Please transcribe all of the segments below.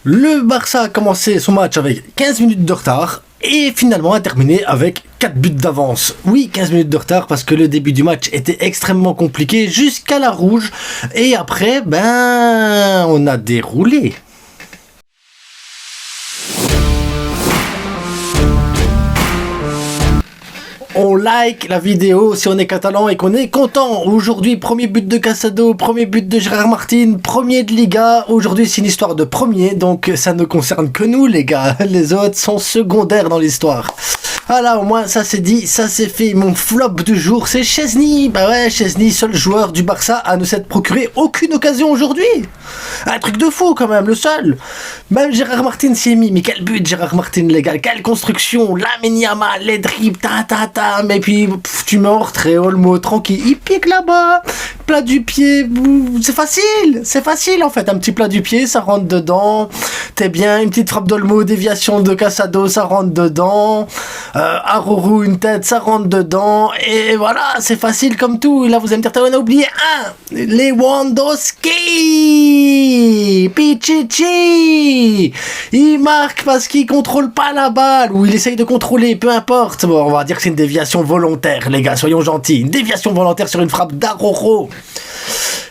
Le Barça a commencé son match avec 15 minutes de retard et finalement a terminé avec 4 buts d'avance. Oui, 15 minutes de retard parce que le début du match était extrêmement compliqué jusqu'à la rouge et après, on a déroulé. On like la vidéo si on est catalan et qu'on est content. Aujourd'hui, premier but de Casado, premier but de Gérard Martin, premier de Liga. Aujourd'hui, c'est une histoire de premier, donc ça ne concerne que nous, les gars. Les autres sont secondaires dans l'histoire. Voilà, au moins, ça c'est dit, ça c'est fait. Mon flop du jour, c'est Szczęsny. Bah ouais, Szczęsny, seul joueur du Barça à ne s'être procuré aucune occasion aujourd'hui. Un truc de fou quand même, le seul. Même Gérard Martin s'y est mis. Mais quel but, Gérard Martin, les gars. Quelle construction. Lamine Yamal, les dribbles, mais puis tu mords, très Olmo, tranquille, il pique là-bas, plat du pied, c'est facile en fait, un petit plat du pied, ça rentre dedans, t'es bien, une petite frappe d'Olmo, déviation de Casado, ça rentre dedans, Arroru, une tête, ça rentre dedans, et voilà, c'est facile comme tout. Et là vous allez me dire, on a oublié Lewandowski, Pichichi, il marque parce qu'il contrôle pas la balle, ou il essaye de contrôler, peu importe, bon, on va dire que c'est une déviation volontaire, les gars, soyons gentils. Une déviation volontaire sur une frappe d'Arrojo.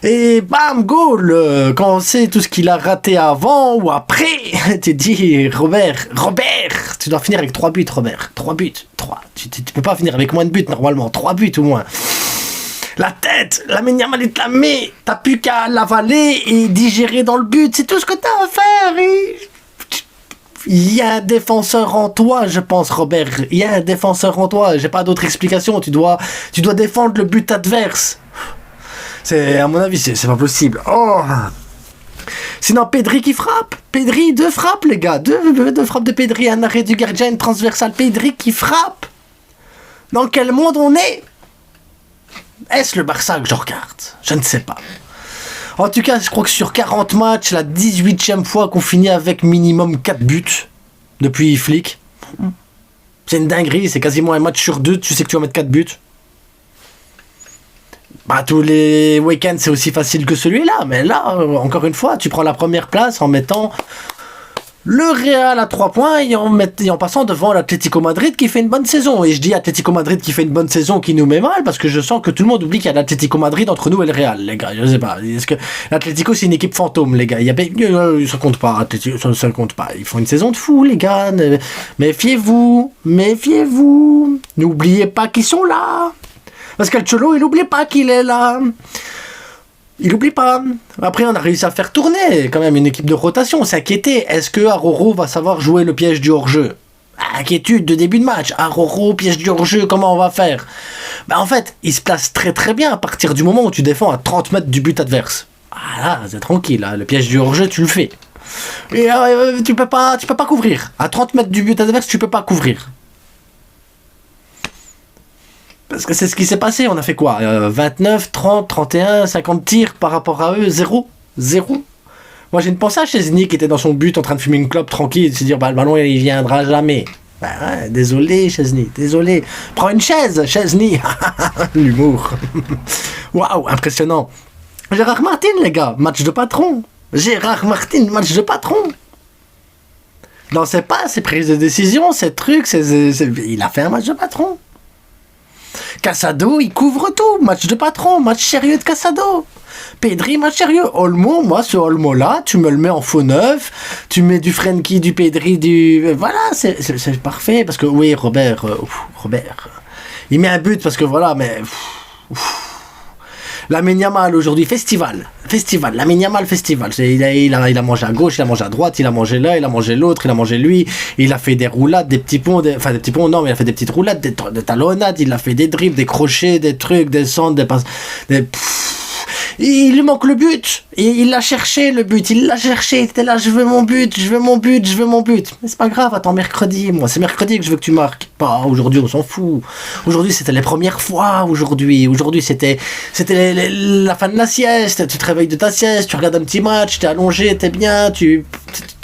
Et bam, goal. Quand on sait tout ce qu'il a raté avant ou après, tu dis, Robert, tu dois finir avec 3 buts, Robert. 3 buts. 3. Tu peux pas finir avec moins de buts, normalement. 3 buts au moins. La tête, Lamine Yamal, il te la met. T'as plus qu'à l'avaler et digérer dans le but. C'est tout ce que t'as à faire. Il y a un défenseur en toi, je pense, Robert. Il y a un défenseur en toi. J'ai pas d'autre explication. Tu dois défendre le but adverse. C'est, à mon avis, c'est pas possible. Oh. Sinon, Pedri qui frappe. Pedri, 2 frappes, les gars. 2 frappes de Pedri. Un arrêt du gardien, une transversale. Pedri qui frappe. Dans quel monde on est? Est-ce le Barça que je regarde? Je ne sais pas. En tout cas, je crois que sur 40 matchs, la 18e fois qu'on finit avec minimum 4 buts depuis Flick. C'est une dinguerie, c'est quasiment un match sur 2, tu sais que tu vas mettre 4 buts. Tous les week-ends, c'est aussi facile que celui-là, mais là, encore une fois, tu prends la première place en mettant le Real à 3 points et en passant devant l'Atlético Madrid qui fait une bonne saison. Et je dis Atlético Madrid qui fait une bonne saison qui nous met mal parce que je sens que tout le monde oublie qu'il y a l'Atlético Madrid entre nous et le Real, les gars. Je sais pas. Est-ce que l'Atlético c'est une équipe fantôme, les gars? Ça compte pas, Atlético, ça compte pas. Ils font une saison de fou, les gars. Méfiez-vous. N'oubliez pas qu'ils sont là. Parce que le Cholo, il oublie pas qu'il est là. Il oublie pas. Après, on a réussi à faire tourner quand même une équipe de rotation. On s'est inquiété. Est-ce que Arrojo va savoir jouer le piège du hors-jeu? Inquiétude de début de match. Arrojo, piège du hors-jeu, comment on va faire? En fait, il se place très très bien à partir du moment où tu défends à 30 mètres du but adverse. Là, c'est tranquille. Là. Le piège du hors-jeu, tu le fais. Et tu peux pas couvrir. À 30 mètres du but adverse, tu peux pas couvrir. Parce que c'est ce qui s'est passé, on a fait quoi 29, 30, 31, 50 tirs par rapport à eux, 0. Moi j'ai une pensée à Szczęsny qui était dans son but en train de fumer une clope tranquille et de se dire le ballon il viendra jamais. Désolé Szczęsny, désolé. Prends une chaise, Szczęsny. L'humour. Waouh, impressionnant. Gérard Martin les gars, match de patron. Gérard Martin, match de patron. Non c'est pas ses prises de décision, ces trucs, il a fait un match de patron. Casado, il couvre tout. Match de patron, match sérieux de Casado. Pedri, match sérieux. Olmo, moi, ce Olmo-là, tu me le mets en faux neuf. Tu mets du Frenkie, du Pedri, Voilà, c'est parfait. Parce que, oui, Robert. Il met un but parce que, voilà, mais... Lamine Yamal aujourd'hui, festival, Lamine Yamal festival. Il a mangé à gauche, il a mangé à droite, il a mangé là, il a mangé l'autre, il a mangé lui, il a fait des roulades, des petits ponts, mais il a fait des petites roulades, des talonnades, il a fait des dribbles, des crochets, des trucs, des centres, des passes, il lui manque le but, et il l'a cherché le but, il était là, je veux mon but, mais c'est pas grave, attends mercredi, moi c'est mercredi que je veux que tu marques, pas aujourd'hui, on s'en fout, aujourd'hui c'était les premières fois, aujourd'hui c'était la fin de la sieste, tu te réveilles de ta sieste, tu regardes un petit match, t'es allongé, t'es bien, tu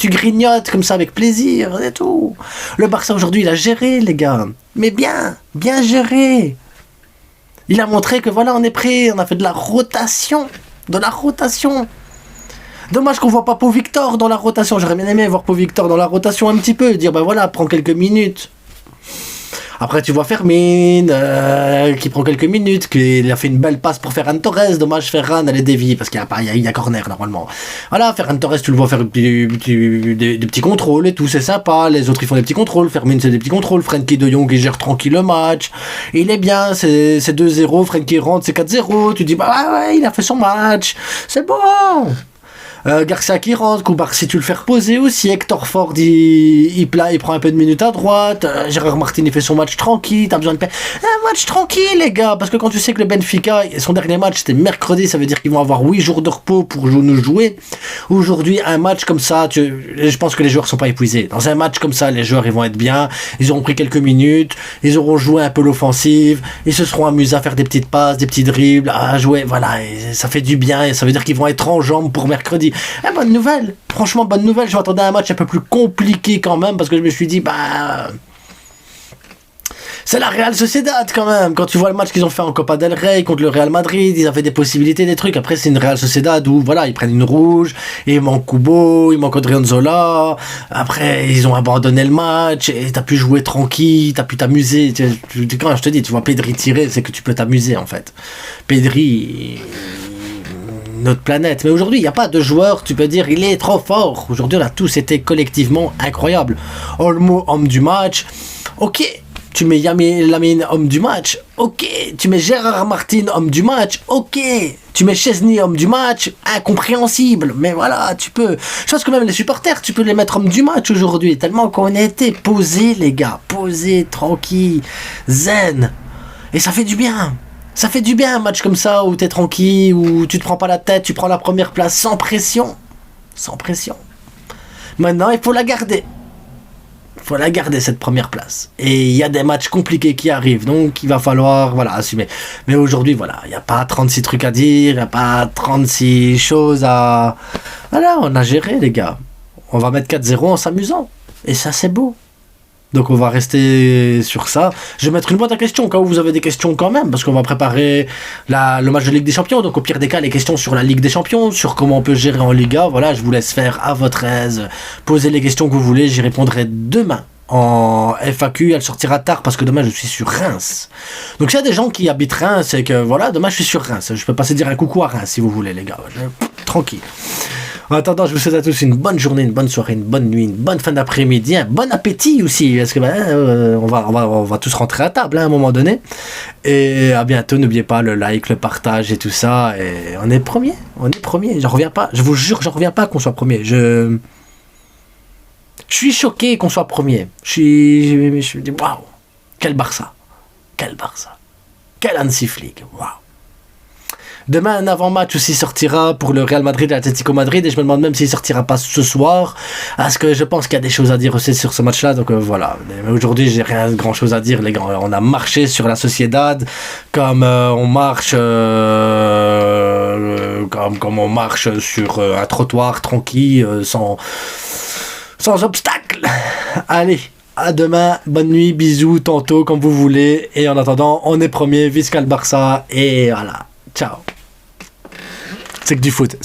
grignotes comme ça avec plaisir, et tout. Le Barça aujourd'hui il a géré les gars, mais bien géré. Il a montré que voilà, on est prêt, on a fait de la rotation. Dommage qu'on voit pas Pau Victor dans la rotation. J'aurais bien aimé voir Pau Victor dans la rotation un petit peu. Dire, ben voilà, prends quelques minutes. Après, tu vois Fermin, qui prend quelques minutes, qu'il a fait une belle passe pour Ferran Torres. Dommage, Ferran, elle est déviée, parce qu'il y a corner, normalement. Voilà, Ferran Torres, tu le vois faire des petits contrôles et tout, c'est sympa. Les autres, ils font des petits contrôles. Fermin, c'est des petits contrôles. Frenkie de Jong, il gère tranquille le match. Il est bien, c'est 2-0. Frenkie rentre, c'est 4-0. Tu dis, bah ouais, il a fait son match. C'est bon. Garcia qui rentre, Koubarsi tu le fais reposer aussi, Hector Ford il prend un peu de minutes à droite, Gérard Martin il fait son match tranquille, t'as besoin de un match tranquille les gars, parce que quand tu sais que le Benfica, son dernier match c'était mercredi, ça veut dire qu'ils vont avoir 8 jours de repos pour nous jouer. Aujourd'hui un match comme ça, je pense que les joueurs sont pas épuisés, dans un match comme ça les joueurs ils vont être bien, ils auront pris quelques minutes, ils auront joué un peu l'offensive, ils se seront amusés à faire des petites passes, des petits dribbles, à jouer, voilà, et ça fait du bien, et ça veut dire qu'ils vont être en jambes pour mercredi. Bonne nouvelle, franchement bonne nouvelle. Je m'attendais à un match un peu plus compliqué quand même, parce que je me suis dit c'est la Real Sociedad quand même. Quand tu vois le match qu'ils ont fait en Copa del Rey contre le Real Madrid, ils avaient des possibilités, des trucs. Après c'est une Real Sociedad où voilà, ils prennent une rouge, et il manque Kubo, il manque Odriozola. Après ils ont abandonné le match et t'as pu jouer tranquille, t'as pu t'amuser. Quand je te dis, tu vois Pedri tirer, c'est que tu peux t'amuser en fait. Pedri, notre planète. Mais aujourd'hui, il n'y a pas de joueur, tu peux dire, il est trop fort. Aujourd'hui, on a tous été collectivement incroyables. Olmo, homme du match. Ok. Tu mets Lamine, homme du match. Ok. Tu mets Gérard Martin, homme du match. Ok. Tu mets Chesney, homme du match. Incompréhensible. Mais voilà, tu peux. Je pense que même les supporters, tu peux les mettre homme du match aujourd'hui. Tellement qu'on a été posés, les gars. Posés, tranquilles, zen. Et ça fait du bien. Ça fait du bien un match comme ça où t'es tranquille, où tu te prends pas la tête, tu prends la première place sans pression. Sans pression. Maintenant, il faut la garder. Il faut la garder cette première place. Et il y a des matchs compliqués qui arrivent, donc il va falloir assumer. Mais aujourd'hui, il n'y a pas 36 trucs à dire, il n'y a pas 36 choses à... Voilà, on a géré les gars. On va mettre 4-0 en s'amusant. Et ça c'est beau. Donc on va rester sur ça. Je vais mettre une boîte à questions au cas où vous avez des questions quand même, parce qu'on va préparer le match de Ligue des Champions. Donc au pire des cas, les questions sur la Ligue des Champions, sur comment on peut gérer en Liga, voilà, je vous laisse faire à votre aise. Posez les questions que vous voulez, j'y répondrai demain en FAQ. Elle sortira tard parce que demain je suis sur Reims. Donc s'il y a des gens qui habitent Reims, c'est que voilà, demain je suis sur Reims. Je peux passer dire un coucou à Reims si vous voulez les gars. Tranquille. En attendant, je vous souhaite à tous une bonne journée, une bonne soirée, une bonne nuit, une bonne fin d'après-midi, un bon appétit aussi, parce que on va tous rentrer à table à un moment donné. Et à bientôt, n'oubliez pas le like, le partage et tout ça. Et on est premier. J'en reviens pas, je vous jure, j'en reviens pas qu'on soit premier. Je suis choqué qu'on soit premier. Je me dis, waouh, quel Barça, quel Hansi Flick, waouh. Demain, un avant-match aussi sortira pour le Real Madrid et l'Atlético Madrid, et je me demande même s'il sortira pas ce soir, parce que je pense qu'il y a des choses à dire aussi sur ce match-là. Donc voilà. Mais aujourd'hui, j'ai rien grand chose à dire, les gars. On a marché sur la Sociedad comme on marche, comme on marche sur un trottoir tranquille, sans obstacle. Allez. À demain, bonne nuit, bisous, tantôt, comme vous voulez. Et en attendant, on est premier, Visca le Barça, et voilà. Ciao. C'est que du foot.